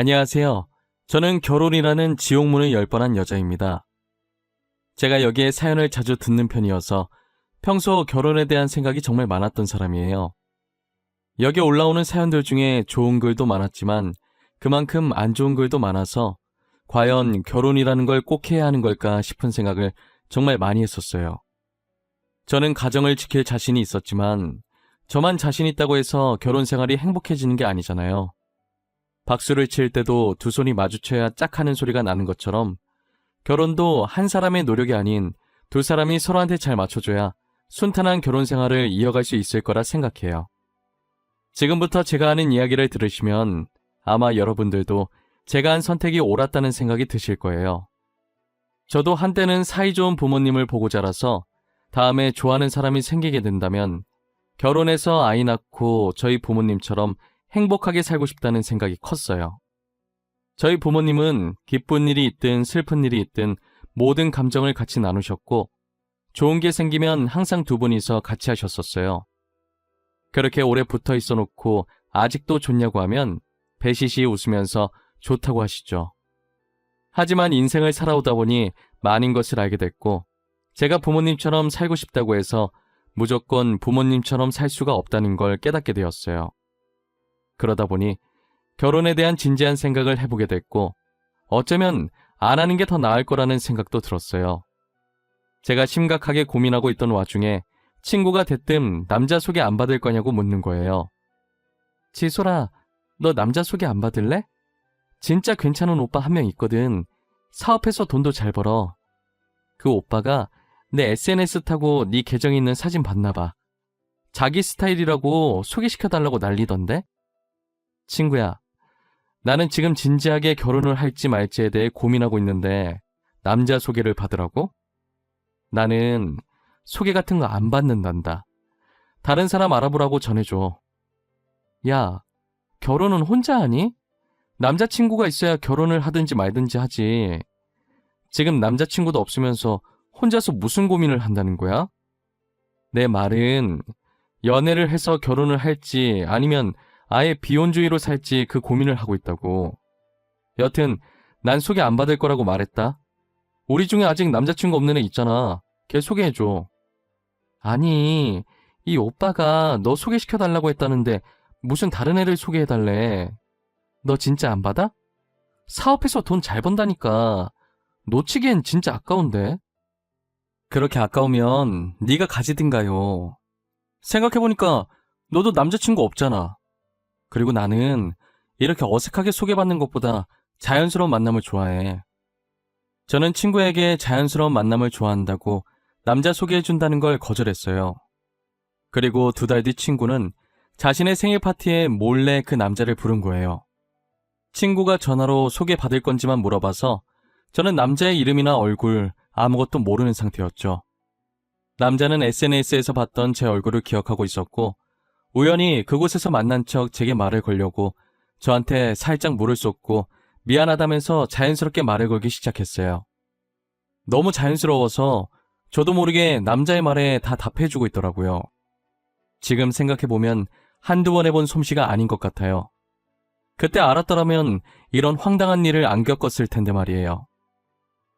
안녕하세요. 저는 결혼이라는 지옥문을 열 뻔한 여자입니다. 제가 여기에 사연을 자주 듣는 편이어서 평소 결혼에 대한 생각이 정말 많았던 사람이에요. 여기 올라오는 사연들 중에 좋은 글도 많았지만 그만큼 안 좋은 글도 많아서 과연 결혼이라는 걸 꼭 해야 하는 걸까 싶은 생각을 정말 많이 했었어요. 저는 가정을 지킬 자신이 있었지만 저만 자신 있다고 해서 결혼 생활이 행복해지는 게 아니잖아요. 박수를 칠 때도 두 손이 마주쳐야 짝 하는 소리가 나는 것처럼 결혼도 한 사람의 노력이 아닌 두 사람이 서로한테 잘 맞춰줘야 순탄한 결혼 생활을 이어갈 수 있을 거라 생각해요. 지금부터 제가 하는 이야기를 들으시면 아마 여러분들도 제가 한 선택이 옳았다는 생각이 드실 거예요. 저도 한때는 사이좋은 부모님을 보고 자라서 다음에 좋아하는 사람이 생기게 된다면 결혼해서 아이 낳고 저희 부모님처럼 행복하게 살고 싶다는 생각이 컸어요. 저희 부모님은 기쁜 일이 있든 슬픈 일이 있든 모든 감정을 같이 나누셨고 좋은 게 생기면 항상 두 분이서 같이 하셨었어요. 그렇게 오래 붙어 있어 놓고 아직도 좋냐고 하면 배시시 웃으면서 좋다고 하시죠. 하지만 인생을 살아오다 보니 많은 것을 알게 됐고 제가 부모님처럼 살고 싶다고 해서 무조건 부모님처럼 살 수가 없다는 걸 깨닫게 되었어요. 그러다 보니 결혼에 대한 진지한 생각을 해보게 됐고 어쩌면 안 하는 게 더 나을 거라는 생각도 들었어요. 제가 심각하게 고민하고 있던 와중에 친구가 대뜸 남자 소개 안 받을 거냐고 묻는 거예요. 지솔아, 너 남자 소개 안 받을래? 진짜 괜찮은 오빠 한 명 있거든. 사업해서 돈도 잘 벌어. 그 오빠가 내 SNS 타고 네 계정에 있는 사진 봤나 봐. 자기 스타일이라고 소개시켜달라고 난리던데? 친구야, 나는 지금 진지하게 결혼을 할지 말지에 대해 고민하고 있는데 남자 소개를 받으라고? 나는 소개 같은 거 안 받는단다. 다른 사람 알아보라고 전해줘. 야, 결혼은 혼자 하니? 남자친구가 있어야 결혼을 하든지 말든지 하지. 지금 남자친구도 없으면서 혼자서 무슨 고민을 한다는 거야? 내 말은 연애를 해서 결혼을 할지 아니면 아예 비혼주의로 살지 그 고민을 하고 있다고. 여튼 난 소개 안 받을 거라고 말했다. 우리 중에 아직 남자친구 없는 애 있잖아. 걔 소개해줘. 아니, 이 오빠가 너 소개시켜달라고 했다는데 무슨 다른 애를 소개해달래. 너 진짜 안 받아? 사업해서 돈 잘 번다니까. 놓치기엔 진짜 아까운데. 그렇게 아까우면 네가 가지든가요. 생각해보니까 너도 남자친구 없잖아. 그리고 나는 이렇게 어색하게 소개받는 것보다 자연스러운 만남을 좋아해. 저는 친구에게 자연스러운 만남을 좋아한다고 남자 소개해준다는 걸 거절했어요. 그리고 2달 뒤 친구는 자신의 생일 파티에 몰래 그 남자를 부른 거예요. 친구가 전화로 소개받을 건지만 물어봐서 저는 남자의 이름이나 얼굴 아무것도 모르는 상태였죠. 남자는 SNS에서 봤던 제 얼굴을 기억하고 있었고 우연히 그곳에서 만난 척 제게 말을 걸려고 저한테 살짝 물을 쏟고 미안하다면서 자연스럽게 말을 걸기 시작했어요. 너무 자연스러워서 저도 모르게 남자의 말에 다 답해주고 있더라고요. 지금 생각해보면 한두 번 해본 솜씨가 아닌 것 같아요. 그때 알았더라면 이런 황당한 일을 안 겪었을 텐데 말이에요.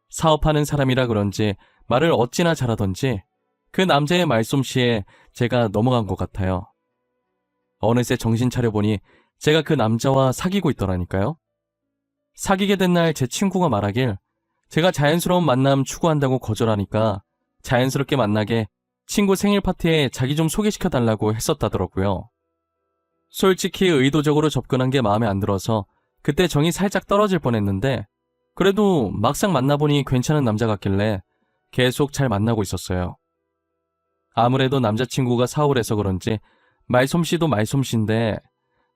사업하는 사람이라 그런지 말을 어찌나 잘하던지 그 남자의 말솜씨에 제가 넘어간 것 같아요. 어느새 정신 차려보니 제가 그 남자와 사귀고 있더라니까요. 사귀게 된 날 제 친구가 말하길 제가 자연스러운 만남 추구한다고 거절하니까 자연스럽게 만나게 친구 생일 파티에 자기 좀 소개시켜달라고 했었다더라고요. 솔직히 의도적으로 접근한 게 마음에 안 들어서 그때 정이 살짝 떨어질 뻔했는데 그래도 막상 만나보니 괜찮은 남자 같길래 계속 잘 만나고 있었어요. 아무래도 남자친구가 사업해서 그런지 말솜씨도 말솜씨인데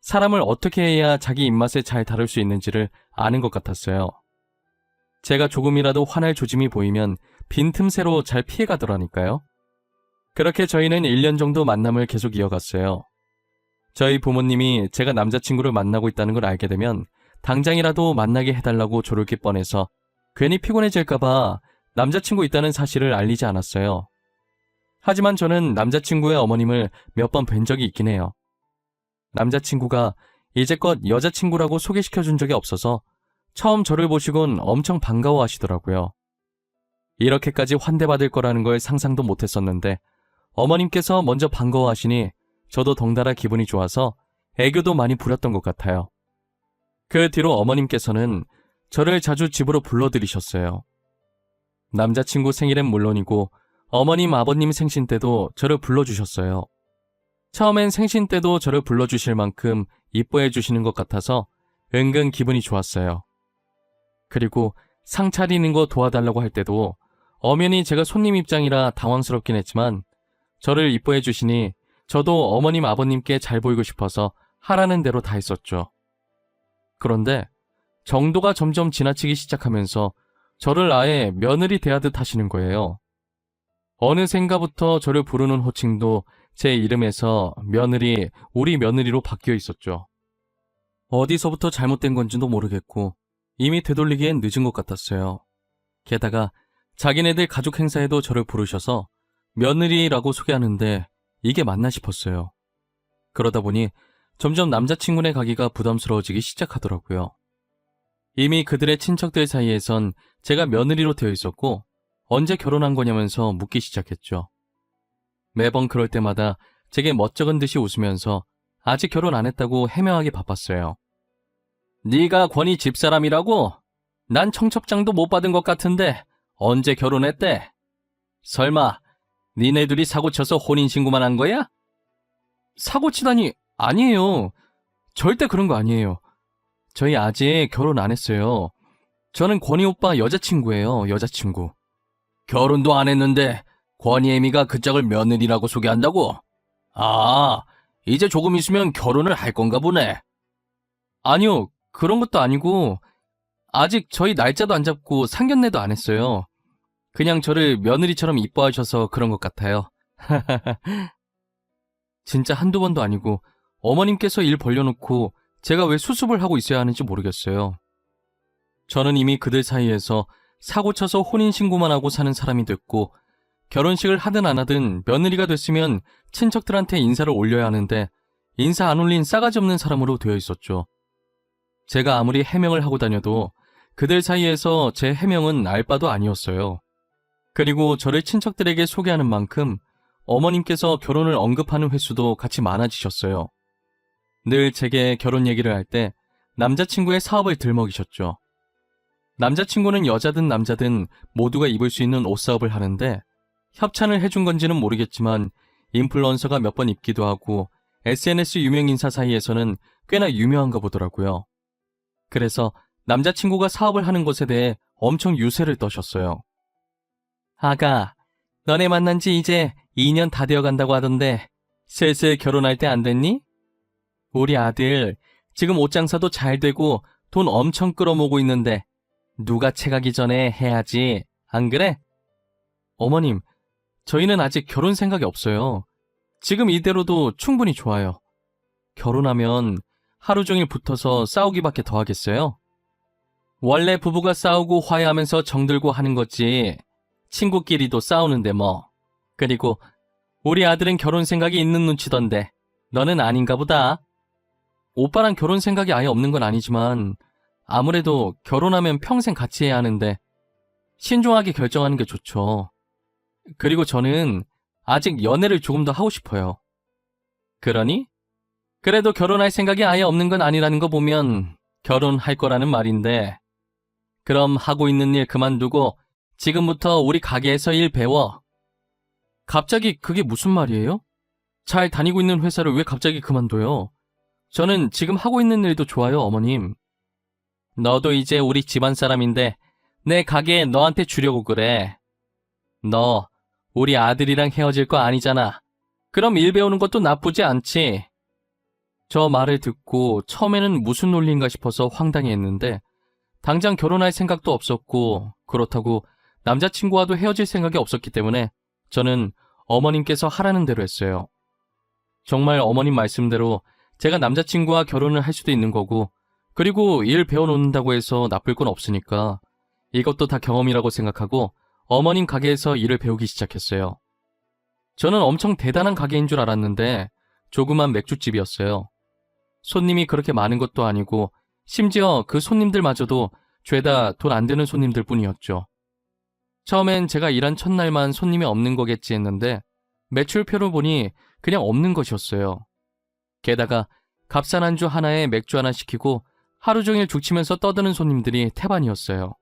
사람을 어떻게 해야 자기 입맛에 잘 다룰 수 있는지를 아는 것 같았어요. 제가 조금이라도 화날 조짐이 보이면 빈틈새로 잘 피해가더라니까요. 그렇게 저희는 1년 정도 만남을 계속 이어갔어요. 저희 부모님이 제가 남자친구를 만나고 있다는 걸 알게 되면 당장이라도 만나게 해달라고 조르기 뻔해서 괜히 피곤해질까봐 남자친구 있다는 사실을 알리지 않았어요. 하지만 저는 남자친구의 어머님을 몇 번 뵌 적이 있긴 해요. 남자친구가 이제껏 여자친구라고 소개시켜준 적이 없어서 처음 저를 보시곤 엄청 반가워하시더라고요. 이렇게까지 환대받을 거라는 걸 상상도 못했었는데 어머님께서 먼저 반가워하시니 저도 덩달아 기분이 좋아서 애교도 많이 부렸던 것 같아요. 그 뒤로 어머님께서는 저를 자주 집으로 불러들이셨어요. 남자친구 생일엔 물론이고 어머님, 아버님 생신 때도 저를 불러주셨어요. 처음엔 생신 때도 저를 불러주실 만큼 이뻐해 주시는 것 같아서 은근 기분이 좋았어요. 그리고 상 차리는 거 도와달라고 할 때도 엄연히 제가 손님 입장이라 당황스럽긴 했지만 저를 이뻐해 주시니 저도 어머님, 아버님께 잘 보이고 싶어서 하라는 대로 다 했었죠. 그런데 정도가 점점 지나치기 시작하면서 저를 아예 며느리 대하듯 하시는 거예요. 어느샌가부터 저를 부르는 호칭도 제 이름에서 며느리, 우리 며느리로 바뀌어 있었죠. 어디서부터 잘못된 건지도 모르겠고 이미 되돌리기엔 늦은 것 같았어요. 게다가 자기네들 가족 행사에도 저를 부르셔서 며느리라고 소개하는데 이게 맞나 싶었어요. 그러다 보니 점점 남자친구네 가기가 부담스러워지기 시작하더라고요. 이미 그들의 친척들 사이에선 제가 며느리로 되어 있었고 언제 결혼한 거냐면서 묻기 시작했죠. 매번 그럴 때마다 제게 멋쩍은 듯이 웃으면서 아직 결혼 안 했다고 해명하기 바빴어요. 네가 권희 집사람이라고? 난 청첩장도 못 받은 것 같은데 언제 결혼했대? 설마 니네 둘이 사고쳐서 혼인신고만 한 거야? 사고치다니 아니에요. 절대 그런 거 아니에요. 저희 아직 결혼 안 했어요. 저는 권희 오빠 여자친구예요, 여자친구. 결혼도 안 했는데 권희 애미가 그 짝을 며느리라고 소개한다고? 아, 이제 조금 있으면 결혼을 할 건가 보네. 아니요, 그런 것도 아니고 아직 저희 날짜도 안 잡고 상견례도 안 했어요. 그냥 저를 며느리처럼 이뻐하셔서 그런 것 같아요. 진짜 한두 번도 아니고 어머님께서 일 벌려놓고 제가 왜 수습을 하고 있어야 하는지 모르겠어요. 저는 이미 그들 사이에서 사고쳐서 혼인신고만 하고 사는 사람이 됐고 결혼식을 하든 안 하든 며느리가 됐으면 친척들한테 인사를 올려야 하는데 인사 안 올린 싸가지 없는 사람으로 되어 있었죠. 제가 아무리 해명을 하고 다녀도 그들 사이에서 제 해명은 알 바도 아니었어요. 그리고 저를 친척들에게 소개하는 만큼 어머님께서 결혼을 언급하는 횟수도 같이 많아지셨어요. 늘 제게 결혼 얘기를 할 때 남자친구의 사업을 들먹이셨죠. 남자친구는 여자든 남자든 모두가 입을 수 있는 옷 사업을 하는데 협찬을 해준 건지는 모르겠지만 인플루언서가 몇 번 입기도 하고 SNS 유명 인사 사이에서는 꽤나 유명한가 보더라고요. 그래서 남자친구가 사업을 하는 것에 대해 엄청 유세를 떠셨어요. 아가, 너네 만난 지 이제 2년 다 되어 간다고 하던데 슬슬 결혼할 때 안 됐니? 우리 아들 지금 옷 장사도 잘 되고 돈 엄청 끌어모으고 있는데 누가 채가기 전에 해야지, 안 그래? 어머님, 저희는 아직 결혼 생각이 없어요. 지금 이대로도 충분히 좋아요. 결혼하면 하루 종일 붙어서 싸우기밖에 더 하겠어요? 원래 부부가 싸우고 화해하면서 정들고 하는 거지. 친구끼리도 싸우는데 뭐. 그리고 우리 아들은 결혼 생각이 있는 눈치던데 너는 아닌가 보다. 오빠랑 결혼 생각이 아예 없는 건 아니지만 아무래도 결혼하면 평생 같이 해야 하는데 신중하게 결정하는 게 좋죠. 그리고 저는 아직 연애를 조금 더 하고 싶어요. 그러니? 그래도 결혼할 생각이 아예 없는 건 아니라는 거 보면 결혼할 거라는 말인데 그럼 하고 있는 일 그만두고 지금부터 우리 가게에서 일 배워. 갑자기 그게 무슨 말이에요? 잘 다니고 있는 회사를 왜 갑자기 그만둬요? 저는 지금 하고 있는 일도 좋아요, 어머님. 너도 이제 우리 집안 사람인데 내 가게에 너한테 주려고 그래. 너 우리 아들이랑 헤어질 거 아니잖아. 그럼 일 배우는 것도 나쁘지 않지. 저 말을 듣고 처음에는 무슨 논리인가 싶어서 황당해했는데 당장 결혼할 생각도 없었고 그렇다고 남자친구와도 헤어질 생각이 없었기 때문에 저는 어머님께서 하라는 대로 했어요. 정말 어머님 말씀대로 제가 남자친구와 결혼을 할 수도 있는 거고 그리고 일 배워놓는다고 해서 나쁠 건 없으니까 이것도 다 경험이라고 생각하고 어머님 가게에서 일을 배우기 시작했어요. 저는 엄청 대단한 가게인 줄 알았는데 조그만 맥주집이었어요. 손님이 그렇게 많은 것도 아니고 심지어 그 손님들마저도 죄다 돈 안 되는 손님들 뿐이었죠. 처음엔 제가 일한 첫날만 손님이 없는 거겠지 했는데 매출표를 보니 그냥 없는 것이었어요. 게다가 값싼 안주 하나에 맥주 하나 시키고 하루 종일 죽치면서 떠드는 손님들이 태반이었어요.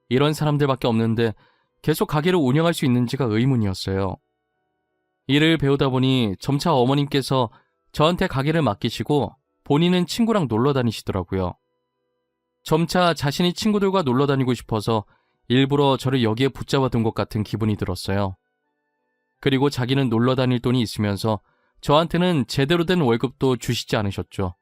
이런 사람들밖에 없는데 계속 가게를 운영할 수 있는지가 의문이었어요. 일을 배우다 보니 점차 어머님께서 저한테 가게를 맡기시고 본인은 친구랑 놀러 다니시더라고요. 점차 자신이 친구들과 놀러 다니고 싶어서 일부러 저를 여기에 붙잡아둔 것 같은 기분이 들었어요. 그리고 자기는 놀러 다닐 돈이 있으면서 저한테는 제대로 된 월급도 주시지 않으셨죠.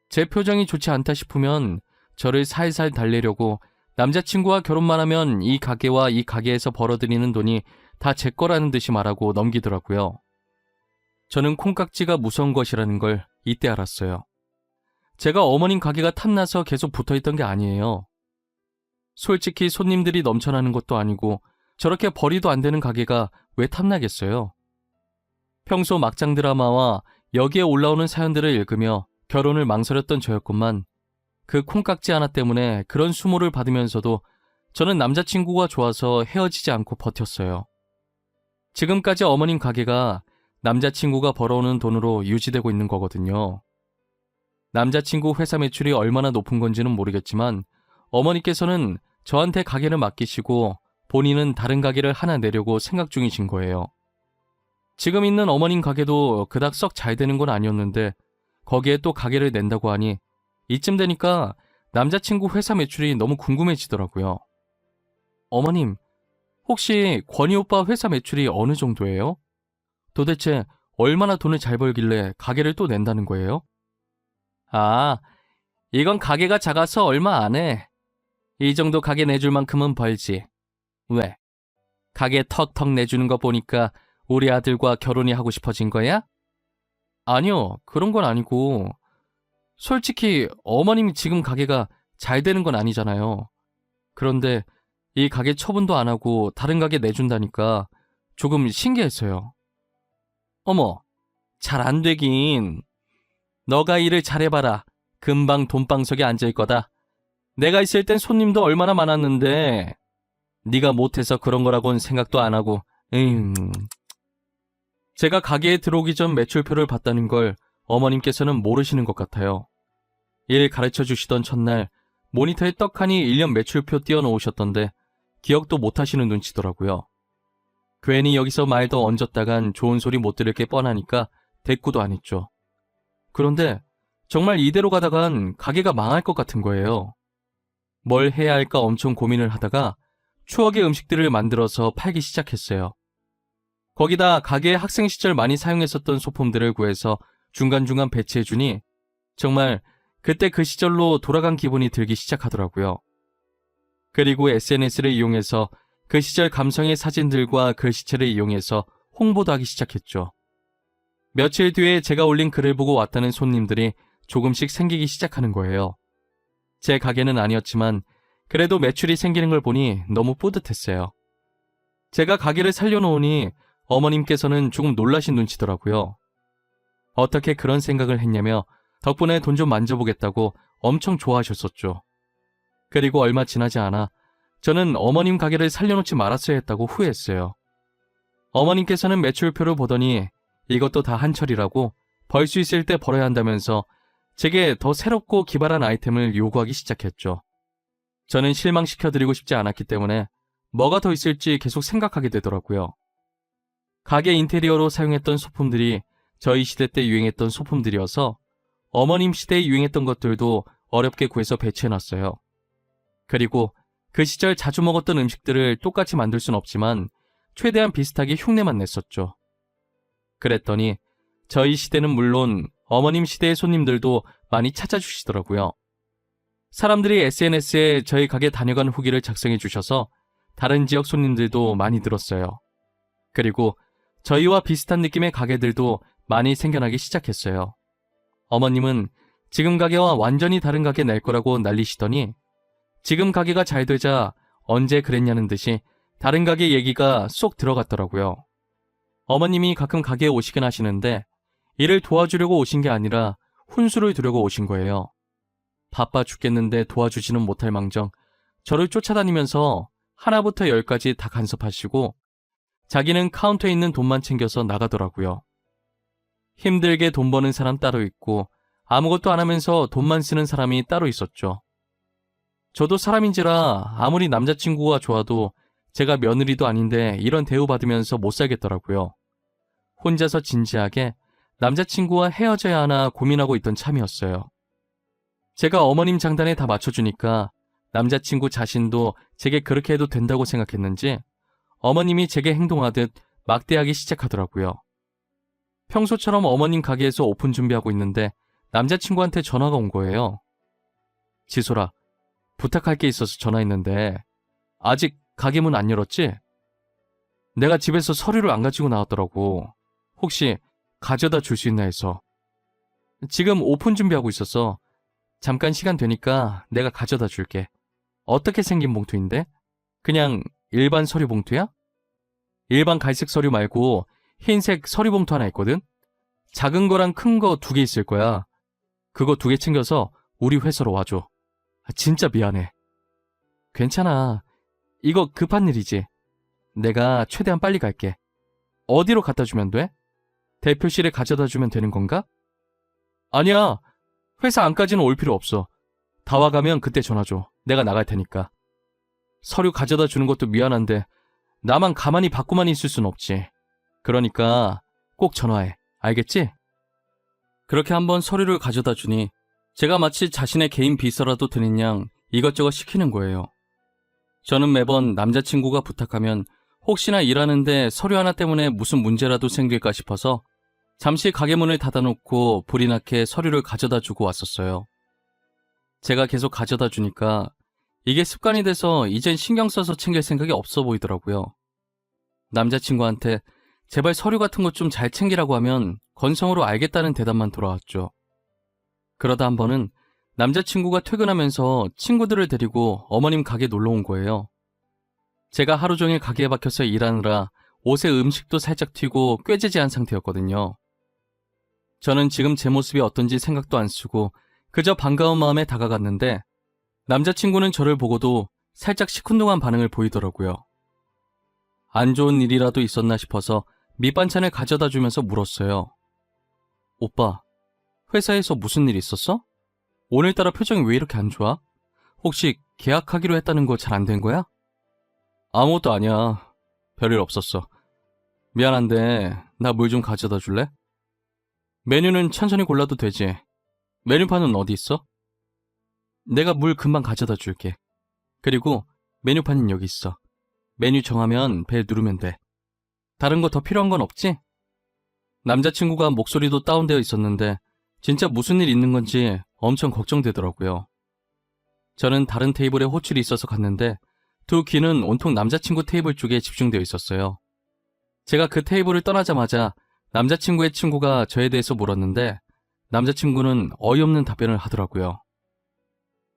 제 표정이 좋지 않다 싶으면 저를 살살 달래려고 남자친구와 결혼만 하면 이 가게와 이 가게에서 벌어들이는 돈이 다 제 거라는 듯이 말하고 넘기더라고요. 저는 콩깍지가 무서운 것이라는 걸 이때 알았어요. 제가 어머님 가게가 탐나서 계속 붙어있던 게 아니에요. 솔직히 손님들이 넘쳐나는 것도 아니고 저렇게 벌이도 안 되는 가게가 왜 탐나겠어요? 평소 막장 드라마와 여기에 올라오는 사연들을 읽으며 결혼을 망설였던 저였건만 그 콩깍지 하나 때문에 그런 수모를 받으면서도 저는 남자친구가 좋아서 헤어지지 않고 버텼어요. 지금까지 어머님 가게가 남자친구가 벌어오는 돈으로 유지되고 있는 거거든요. 남자친구 회사 매출이 얼마나 높은 건지는 모르겠지만 어머니께서는 저한테 가게를 맡기시고 본인은 다른 가게를 하나 내려고 생각 중이신 거예요. 지금 있는 어머님 가게도 그닥 썩 잘 되는 건 아니었는데 거기에 또 가게를 낸다고 하니 이쯤 되니까 남자친구 회사 매출이 너무 궁금해지더라고요. 어머님, 혹시 권희 오빠 회사 매출이 어느 정도예요? 도대체 얼마나 돈을 잘 벌길래 가게를 또 낸다는 거예요? 아, 이건 가게가 작아서 얼마 안 해. 이 정도 가게 내줄 만큼은 벌지. 왜? 가게 턱턱 내주는 거 보니까 우리 아들과 결혼이 하고 싶어진 거야? 아니요, 그런 건 아니고 솔직히 어머님이 지금 가게가 잘 되는 건 아니잖아요. 그런데 이 가게 처분도 안 하고 다른 가게 내준다니까 조금 신기했어요. 어머, 잘 안 되긴. 너가 일을 잘해봐라. 금방 돈방석에 앉을 거다. 내가 있을 땐 손님도 얼마나 많았는데 네가 못해서 그런 거라고는 생각도 안 하고. 제가 가게에 들어오기 전 매출표를 봤다는 걸 어머님께서는 모르시는 것 같아요. 일 가르쳐 주시던 첫날 모니터에 떡하니 1년 매출표 띄워놓으셨던데 기억도 못하시는 눈치더라고요. 괜히 여기서 말도 얹었다간 좋은 소리 못 들을 게 뻔하니까 대꾸도 안 했죠. 그런데 정말 이대로 가다간 가게가 망할 것 같은 거예요. 뭘 해야 할까 엄청 고민을 하다가 추억의 음식들을 만들어서 팔기 시작했어요. 거기다 가게에 학생 시절 많이 사용했었던 소품들을 구해서 중간중간 배치해주니 정말 그때 그 시절로 돌아간 기분이 들기 시작하더라고요. 그리고 SNS를 이용해서 그 시절 감성의 사진들과 글씨체를 이용해서 홍보도 하기 시작했죠. 며칠 뒤에 제가 올린 글을 보고 왔다는 손님들이 조금씩 생기기 시작하는 거예요. 제 가게는 아니었지만 그래도 매출이 생기는 걸 보니 너무 뿌듯했어요. 제가 가게를 살려놓으니 어머님께서는 조금 놀라신 눈치더라고요. 어떻게 그런 생각을 했냐며 덕분에 돈 좀 만져보겠다고 엄청 좋아하셨었죠. 그리고 얼마 지나지 않아 저는 어머님 가게를 살려놓지 말았어야 했다고 후회했어요. 어머님께서는 매출표를 보더니 이것도 다 한철이라고 벌 수 있을 때 벌어야 한다면서 제게 더 새롭고 기발한 아이템을 요구하기 시작했죠. 저는 실망시켜드리고 싶지 않았기 때문에 뭐가 더 있을지 계속 생각하게 되더라고요. 가게 인테리어로 사용했던 소품들이 저희 시대 때 유행했던 소품들이어서 어머님 시대에 유행했던 것들도 어렵게 구해서 배치해놨어요. 그리고 그 시절 자주 먹었던 음식들을 똑같이 만들 순 없지만 최대한 비슷하게 흉내만 냈었죠. 그랬더니 저희 시대는 물론 어머님 시대의 손님들도 많이 찾아주시더라고요. 사람들이 SNS에 저희 가게 다녀간 후기를 작성해 주셔서 다른 지역 손님들도 많이 늘었어요. 그리고 저희와 비슷한 느낌의 가게들도 많이 생겨나기 시작했어요. 어머님은 지금 가게와 완전히 다른 가게 낼 거라고 난리시더니 지금 가게가 잘 되자 언제 그랬냐는 듯이 다른 가게 얘기가 쏙 들어갔더라고요. 어머님이 가끔 가게에 오시긴 하시는데 일을 도와주려고 오신 게 아니라 훈수를 두려고 오신 거예요. 바빠 죽겠는데 도와주지는 못할 망정 저를 쫓아다니면서 하나부터 열까지 다 간섭하시고 자기는 카운터에 있는 돈만 챙겨서 나가더라고요. 힘들게 돈 버는 사람 따로 있고 아무것도 안 하면서 돈만 쓰는 사람이 따로 있었죠. 저도 사람인지라 아무리 남자친구가 좋아도 제가 며느리도 아닌데 이런 대우받으면서 못 살겠더라고요. 혼자서 진지하게 남자친구와 헤어져야 하나 고민하고 있던 참이었어요. 제가 어머님 장단에 다 맞춰주니까 남자친구 자신도 제게 그렇게 해도 된다고 생각했는지 어머님이 제게 행동하듯 막대하기 시작하더라고요. 평소처럼 어머님 가게에서 오픈 준비하고 있는데 남자친구한테 전화가 온 거예요. 지소라, 부탁할 게 있어서 전화했는데 아직 가게 문 안 열었지? 내가 집에서 서류를 안 가지고 나왔더라고. 혹시 가져다 줄 수 있나 해서. 지금 오픈 준비하고 있어서 잠깐 시간 되니까 내가 가져다 줄게. 어떻게 생긴 봉투인데? 그냥 일반 서류 봉투야? 일반 갈색 서류 말고 흰색 서류 봉투 하나 있거든? 작은 거랑 큰 거 2개 있을 거야. 그거 2개 챙겨서 우리 회사로 와줘. 진짜 미안해. 괜찮아. 이거 급한 일이지. 내가 최대한 빨리 갈게. 어디로 갖다 주면 돼? 대표실에 가져다 주면 되는 건가? 아니야. 회사 안까지는 올 필요 없어. 다 와가면 그때 전화 줘. 내가 나갈 테니까. 서류 가져다 주는 것도 미안한데 나만 가만히 받고만 있을 순 없지. 그러니까 꼭 전화해. 알겠지? 그렇게 한번 서류를 가져다 주니 제가 마치 자신의 개인 비서라도 되는 양 이것저것 시키는 거예요. 저는 매번 남자친구가 부탁하면 혹시나 일하는데 서류 하나 때문에 무슨 문제라도 생길까 싶어서 잠시 가게 문을 닫아놓고 불이 나게 서류를 가져다 주고 왔었어요. 제가 계속 가져다 주니까 이게 습관이 돼서 이젠 신경 써서 챙길 생각이 없어 보이더라고요. 남자친구한테 제발 서류 같은 것 좀 잘 챙기라고 하면 건성으로 알겠다는 대답만 돌아왔죠. 그러다 한 번은 남자친구가 퇴근하면서 친구들을 데리고 어머님 가게 놀러 온 거예요. 제가 하루 종일 가게에 박혀서 일하느라 옷에 음식도 살짝 튀고 꾀지지한 상태였거든요. 저는 지금 제 모습이 어떤지 생각도 안 쓰고 그저 반가운 마음에 다가갔는데 남자친구는 저를 보고도 살짝 시큰둥한 반응을 보이더라고요. 안 좋은 일이라도 있었나 싶어서 밑반찬을 가져다 주면서 물었어요. 오빠, 회사에서 무슨 일 있었어? 오늘따라 표정이 왜 이렇게 안 좋아? 혹시 계약하기로 했다는 거 잘 안 된 거야? 아무것도 아니야. 별일 없었어. 미안한데 나 물 좀 가져다 줄래? 메뉴는 천천히 골라도 되지. 메뉴판은 어디 있어? 내가 물 금방 가져다 줄게. 그리고 메뉴판은 여기 있어. 메뉴 정하면 벨 누르면 돼. 다른 거 더 필요한 건 없지? 남자친구가 목소리도 다운되어 있었는데 진짜 무슨 일 있는 건지 엄청 걱정되더라고요. 저는 다른 테이블에 호출이 있어서 갔는데 두 귀는 온통 남자친구 테이블 쪽에 집중되어 있었어요. 제가 그 테이블을 떠나자마자 남자친구의 친구가 저에 대해서 물었는데 남자친구는 어이없는 답변을 하더라고요.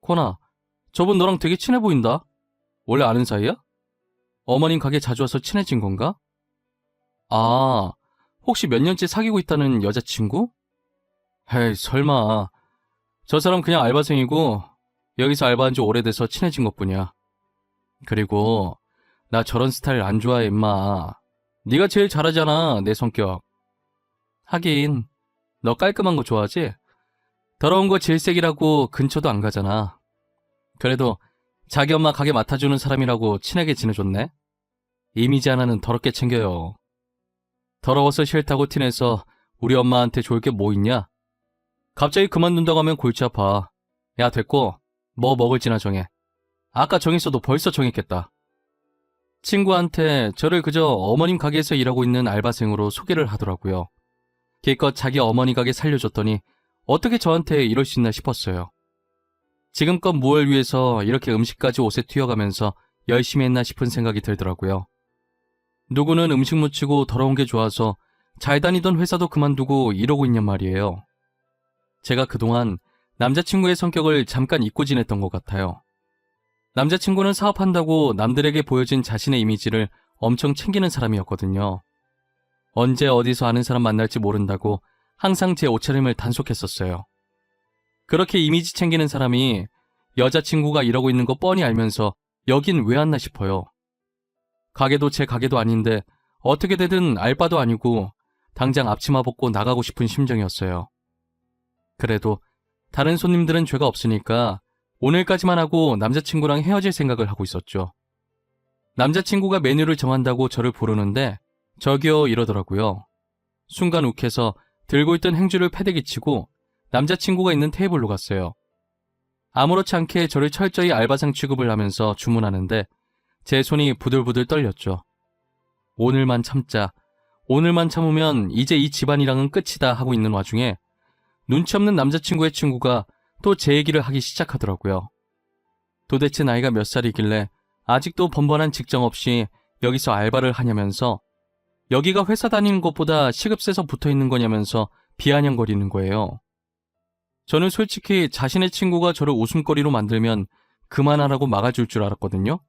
코나, 저분 너랑 되게 친해 보인다. 원래 아는 사이야? 어머님 가게 자주 와서 친해진 건가? 아, 혹시 몇 년째 사귀고 있다는 여자친구? 에이, 설마. 저 사람 그냥 알바생이고 여기서 알바한 지 오래돼서 친해진 것뿐이야. 그리고 나 저런 스타일 안 좋아해, 임마. 네가 제일 잘하잖아, 내 성격. 하긴 너 깔끔한 거 좋아하지? 더러운 거 질색이라고 근처도 안 가잖아. 그래도 자기 엄마 가게 맡아주는 사람이라고 친하게 지내줬네? 이미지 하나는 더럽게 챙겨요. 더러워서 싫다고 티내서 우리 엄마한테 좋을 게 뭐 있냐? 갑자기 그만둔다고 하면 골치 아파. 야, 됐고 뭐 먹을지나 정해. 아까 정했어도 벌써 정했겠다. 친구한테 저를 그저 어머님 가게에서 일하고 있는 알바생으로 소개를 하더라고요. 기껏 자기 어머니 가게 살려줬더니 어떻게 저한테 이럴 수 있나 싶었어요. 지금껏 무얼 위해서 이렇게 음식까지 옷에 튀어가면서 열심히 했나 싶은 생각이 들더라고요. 누구는 음식 묻히고 더러운 게 좋아서 잘 다니던 회사도 그만두고 이러고 있냔 말이에요. 제가 그동안 남자친구의 성격을 잠깐 잊고 지냈던 것 같아요. 남자친구는 사업한다고 남들에게 보여진 자신의 이미지를 엄청 챙기는 사람이었거든요. 언제 어디서 아는 사람 만날지 모른다고 항상 제 옷차림을 단속했었어요. 그렇게 이미지 챙기는 사람이 여자친구가 이러고 있는 거 뻔히 알면서 여긴 왜 왔나 싶어요. 가게도 제 가게도 아닌데 어떻게 되든 알바도 아니고 당장 앞치마 벗고 나가고 싶은 심정이었어요. 그래도 다른 손님들은 죄가 없으니까 오늘까지만 하고 남자친구랑 헤어질 생각을 하고 있었죠. 남자친구가 메뉴를 정한다고 저를 부르는데 저기요 이러더라고요. 순간 욱해서 들고 있던 행주를 패대기 치고 남자친구가 있는 테이블로 갔어요. 아무렇지 않게 저를 철저히 알바상 취급을 하면서 주문하는데 제 손이 부들부들 떨렸죠. 오늘만 참자. 오늘만 참으면 이제 이 집안이랑은 끝이다 하고 있는 와중에 눈치 없는 남자친구의 친구가 또 제 얘기를 하기 시작하더라고요. 도대체 나이가 몇 살이길래 아직도 번번한 직장 없이 여기서 알바를 하냐면서 여기가 회사 다니는 것보다 시급 세서 붙어있는 거냐면서 비아냥거리는 거예요. 저는 솔직히 자신의 친구가 저를 웃음거리로 만들면 그만하라고 막아줄 줄 알았거든요.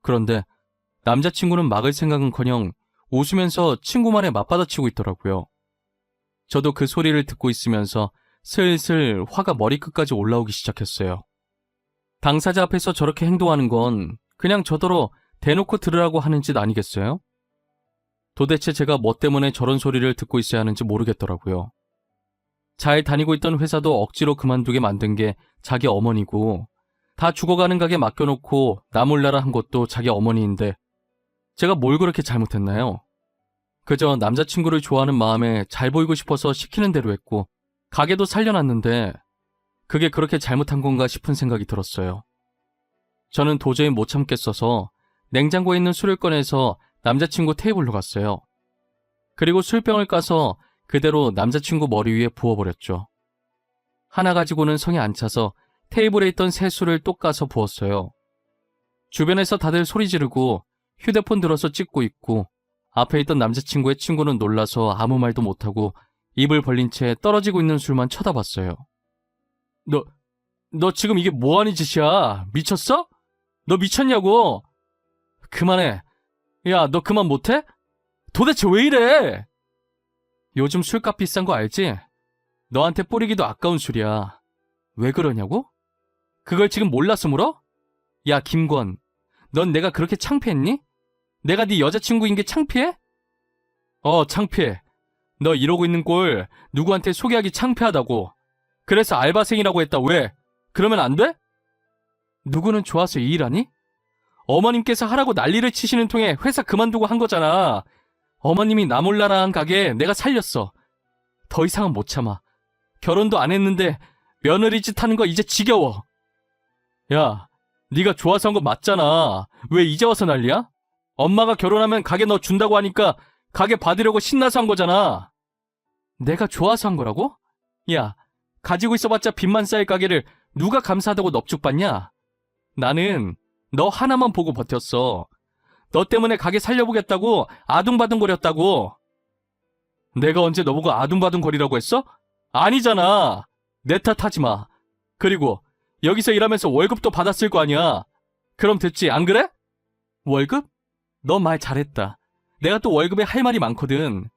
그런데 남자친구는 막을 생각은커녕 웃으면서 친구 말에 맞받아치고 있더라고요. 저도 그 소리를 듣고 있으면서 슬슬 화가 머리끝까지 올라오기 시작했어요. 당사자 앞에서 저렇게 행동하는 건 그냥 저더러 대놓고 들으라고 하는 짓 아니겠어요? 도대체 제가 뭐 때문에 저런 소리를 듣고 있어야 하는지 모르겠더라고요. 잘 다니고 있던 회사도 억지로 그만두게 만든 게 자기 어머니고 다 죽어가는 가게 맡겨놓고 나 몰라라 한 것도 자기 어머니인데 제가 뭘 그렇게 잘못했나요? 그저 남자친구를 좋아하는 마음에 잘 보이고 싶어서 시키는 대로 했고 가게도 살려놨는데 그게 그렇게 잘못한 건가 싶은 생각이 들었어요. 저는 도저히 못 참겠어서 냉장고에 있는 술을 꺼내서 남자친구 테이블로 갔어요. 그리고 술병을 까서 그대로 남자친구 머리 위에 부어버렸죠. 하나 가지고는 성이 안 차서 테이블에 있던 새 술을 또 까서 부었어요. 주변에서 다들 소리 지르고 휴대폰 들어서 찍고 있고 앞에 있던 남자친구의 친구는 놀라서 아무 말도 못하고 입을 벌린 채 떨어지고 있는 술만 쳐다봤어요. 너 지금 이게 뭐하는 짓이야? 미쳤어? 너 미쳤냐고? 그만해. 야, 너 그만 못해? 도대체 왜 이래? 요즘 술값 비싼 거 알지? 너한테 뿌리기도 아까운 술이야. 왜 그러냐고? 그걸 지금 몰라서 물어? 야, 김권. 넌 내가 그렇게 창피했니? 내가 네 여자친구인 게 창피해? 창피해. 너 이러고 있는 꼴 누구한테 소개하기 창피하다고. 그래서 알바생이라고 했다. 왜? 그러면 안 돼? 누구는 좋아서 이 일하니? 어머님께서 하라고 난리를 치시는 통에 회사 그만두고 한 거잖아. 어머님이 나 몰라라 한 가게 내가 살렸어. 더 이상은 못 참아. 결혼도 안 했는데 며느리 짓 하는 거 이제 지겨워. 야, 네가 좋아서 한 거 맞잖아. 왜 이제 와서 난리야? 엄마가 결혼하면 가게 너 준다고 하니까 가게 받으려고 신나서 한 거잖아. 내가 좋아서 한 거라고? 야, 가지고 있어봤자 빚만 쌓일 가게를 누가 감사하다고 넙죽받냐? 나는 너 하나만 보고 버텼어. 너 때문에 가게 살려보겠다고 아둥바둥거렸다고. 내가 언제 너보고 아둥바둥거리라고 했어? 아니잖아. 내 탓하지 마. 그리고 여기서 일하면서 월급도 받았을 거 아니야. 그럼 됐지, 안 그래? 월급? 너 말 잘했다. 내가 또 월급에 할 말이 많거든.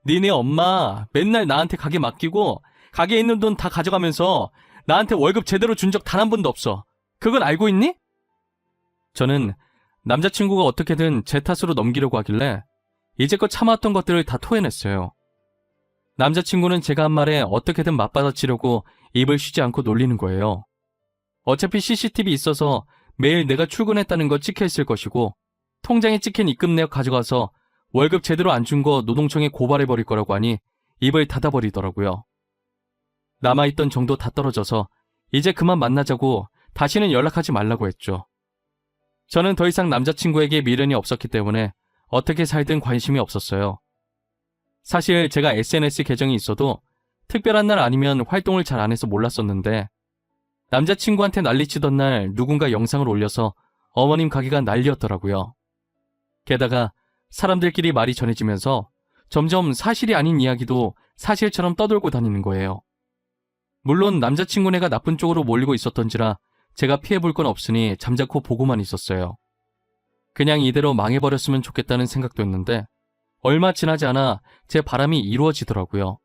니네 엄마 맨날 나한테 가게 맡기고 가게에 있는 돈 다 가져가면서 나한테 월급 제대로 준 적 단 한 번도 없어. 그건 알고 있니? 저는 남자친구가 어떻게든 제 탓으로 넘기려고 하길래 이제껏 참아왔던 것들을 다 토해냈어요. 남자친구는 제가 한 말에 어떻게든 맞받아치려고 입을 쉬지 않고 놀리는 거예요. 어차피 CCTV 있어서 매일 내가 출근했다는 거 찍혀있을 것이고 통장에 찍힌 입금 내역 가져가서 월급 제대로 안 준 거 노동청에 고발해버릴 거라고 하니 입을 닫아버리더라고요. 남아있던 정도 다 떨어져서 이제 그만 만나자고 다시는 연락하지 말라고 했죠. 저는 더 이상 남자친구에게 미련이 없었기 때문에 어떻게 살든 관심이 없었어요. 사실 제가 SNS 계정이 있어도 특별한 날 아니면 활동을 잘 안 해서 몰랐었는데 남자친구한테 난리치던 날 누군가 영상을 올려서 어머님 가게가 난리였더라고요. 게다가 사람들끼리 말이 전해지면서 점점 사실이 아닌 이야기도 사실처럼 떠돌고 다니는 거예요. 물론 남자친구네가 나쁜 쪽으로 몰리고 있었던지라 제가 피해볼 건 없으니 잠자코 보고만 있었어요. 그냥 이대로 망해버렸으면 좋겠다는 생각도 했는데 얼마 지나지 않아 제 바람이 이루어지더라고요.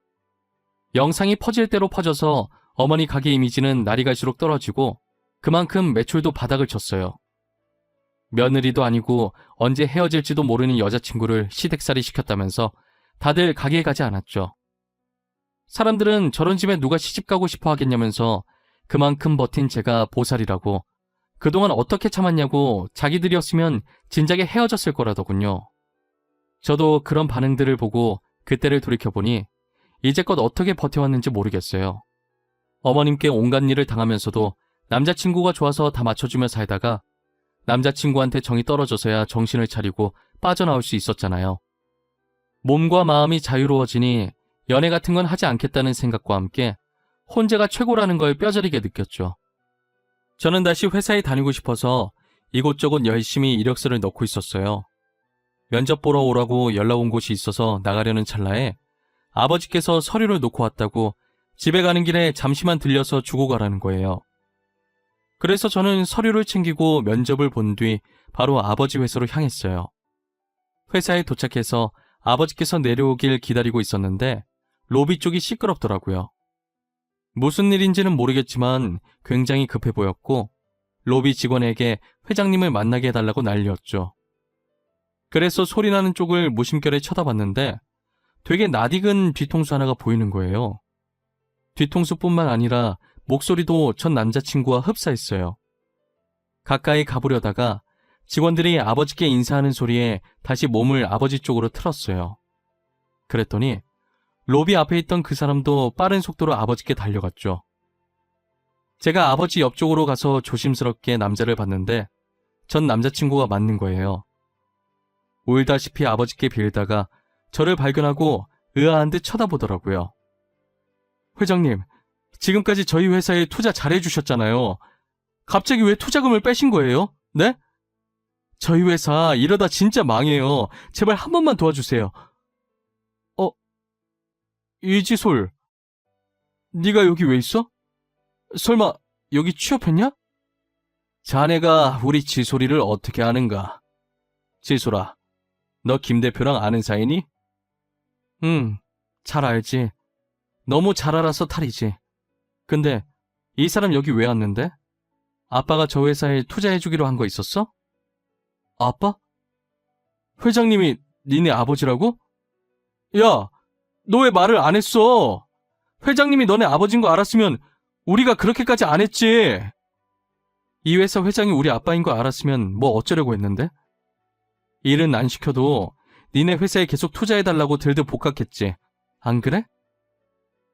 영상이 퍼질 대로 퍼져서 어머니 가게 이미지는 날이 갈수록 떨어지고 그만큼 매출도 바닥을 쳤어요. 며느리도 아니고 언제 헤어질지도 모르는 여자친구를 시댁살이 시켰다면서 다들 가게에 가지 않았죠. 사람들은 저런 집에 누가 시집가고 싶어 하겠냐면서 그만큼 버틴 제가 보살이라고, 그동안 어떻게 참았냐고 자기들이었으면 진작에 헤어졌을 거라더군요. 저도 그런 반응들을 보고 그때를 돌이켜보니 이제껏 어떻게 버텨왔는지 모르겠어요. 어머님께 온갖 일을 당하면서도 남자친구가 좋아서 다 맞춰주며 살다가 남자친구한테 정이 떨어져서야 정신을 차리고 빠져나올 수 있었잖아요. 몸과 마음이 자유로워지니 연애 같은 건 하지 않겠다는 생각과 함께 혼자가 최고라는 걸 뼈저리게 느꼈죠. 저는 다시 회사에 다니고 싶어서 이곳저곳 열심히 이력서를 넣고 있었어요. 면접 보러 오라고 연락 온 곳이 있어서 나가려는 찰나에 아버지께서 서류를 놓고 왔다고 집에 가는 길에 잠시만 들려서 주고 가라는 거예요. 그래서 저는 서류를 챙기고 면접을 본 뒤 바로 아버지 회사로 향했어요. 회사에 도착해서 아버지께서 내려오길 기다리고 있었는데 로비 쪽이 시끄럽더라고요. 무슨 일인지는 모르겠지만 굉장히 급해 보였고 로비 직원에게 회장님을 만나게 해달라고 난리였죠. 그래서 소리나는 쪽을 무심결에 쳐다봤는데 되게 낯익은 뒤통수 하나가 보이는 거예요. 뒤통수뿐만 아니라 목소리도 전 남자친구와 흡사했어요. 가까이 가보려다가 직원들이 아버지께 인사하는 소리에 다시 몸을 아버지 쪽으로 틀었어요. 그랬더니 로비 앞에 있던 그 사람도 빠른 속도로 아버지께 달려갔죠. 제가 아버지 옆쪽으로 가서 조심스럽게 남자를 봤는데 전 남자친구가 맞는 거예요. 울다시피 아버지께 빌다가 저를 발견하고 의아한 듯 쳐다보더라고요. 회장님, 지금까지 저희 회사에 투자 잘해주셨잖아요. 갑자기 왜 투자금을 빼신 거예요? 네? 저희 회사 이러다 진짜 망해요. 제발 한 번만 도와주세요. 이지솔, 네가 여기 왜 있어? 설마 여기 취업했냐? 자네가 우리 지솔이를 어떻게 아는가? 지솔아, 너 김 대표랑 아는 사이니? 응, 잘 알지. 너무 잘 알아서 탈이지. 근데 이 사람 여기 왜 왔는데? 아빠가 저 회사에 투자해주기로 한 거 있었어? 아빠? 회장님이 니네 아버지라고? 야, 너 왜 말을 안 했어? 회장님이 너네 아버지인 거 알았으면 우리가 그렇게까지 안 했지. 이 회사 회장이 우리 아빠인 거 알았으면 뭐 어쩌려고 했는데? 일은 안 시켜도 니네 회사에 계속 투자해달라고 들들 복학했지. 안 그래?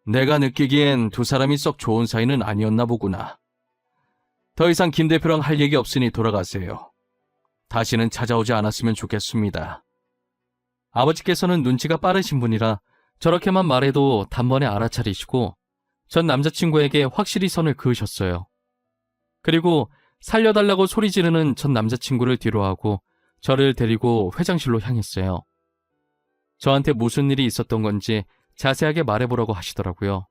내가 느끼기엔 두 사람이 썩 좋은 사이는 아니었나 보구나. 더 이상 김 대표랑 할 얘기 없으니 돌아가세요. 다시는 찾아오지 않았으면 좋겠습니다. 아버지께서는 눈치가 빠르신 분이라 저렇게만 말해도 단번에 알아차리시고 전 남자친구에게 확실히 선을 그으셨어요. 그리고 살려달라고 소리 지르는 전 남자친구를 뒤로하고 저를 데리고 회장실로 향했어요. 저한테 무슨 일이 있었던 건지 자세하게 말해보라고 하시더라고요.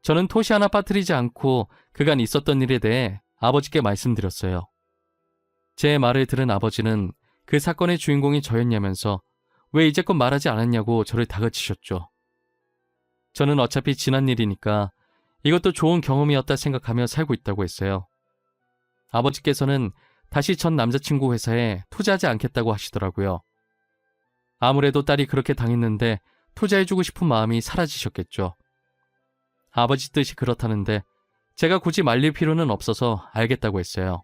저는 토시 하나 빠뜨리지 않고 그간 있었던 일에 대해 아버지께 말씀드렸어요. 제 말을 들은 아버지는 그 사건의 주인공이 저였냐면서 왜 이제껏 말하지 않았냐고 저를 다그치셨죠. 저는 어차피 지난 일이니까 이것도 좋은 경험이었다 생각하며 살고 있다고 했어요. 아버지께서는 다시 전 남자친구 회사에 투자하지 않겠다고 하시더라고요. 아무래도 딸이 그렇게 당했는데 투자해주고 싶은 마음이 사라지셨겠죠. 아버지 뜻이 그렇다는데 제가 굳이 말릴 필요는 없어서 알겠다고 했어요.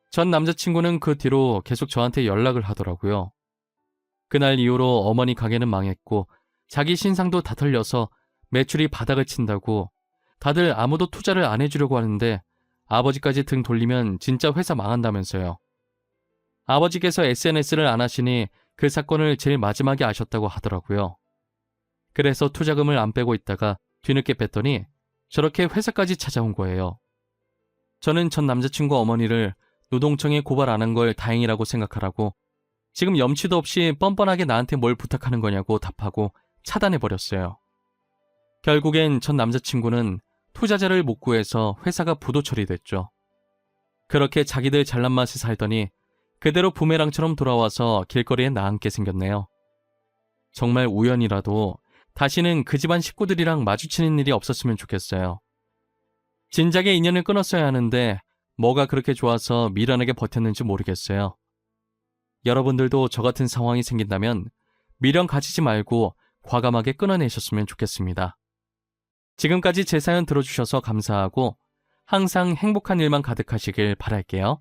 전 남자친구는 그 뒤로 계속 저한테 연락을 하더라고요. 그날 이후로 어머니 가게는 망했고 자기 신상도 다 털려서 매출이 바닥을 친다고 다들 아무도 투자를 안 해주려고 하는데 아버지까지 등 돌리면 진짜 회사 망한다면서요. 아버지께서 SNS를 안 하시니 그 사건을 제일 마지막에 아셨다고 하더라고요. 그래서 투자금을 안 빼고 있다가 뒤늦게 뺐더니 저렇게 회사까지 찾아온 거예요. 저는 전 남자친구 어머니를 노동청에 고발 안 한 걸 다행이라고 생각하라고 지금 염치도 없이 뻔뻔하게 나한테 뭘 부탁하는 거냐고 답하고 차단해버렸어요. 결국엔 전 남자친구는 투자자를 못 구해서 회사가 부도 처리됐죠. 그렇게 자기들 잘난 맛에 살더니 그대로 부메랑처럼 돌아와서 길거리에 나앉게 생겼네요. 정말 우연이라도 다시는 그 집안 식구들이랑 마주치는 일이 없었으면 좋겠어요. 진작에 인연을 끊었어야 하는데 뭐가 그렇게 좋아서 미련하게 버텼는지 모르겠어요. 여러분들도 저 같은 상황이 생긴다면 미련 가지지 말고 과감하게 끊어내셨으면 좋겠습니다. 지금까지 제 사연 들어주셔서 감사하고 항상 행복한 일만 가득하시길 바랄게요.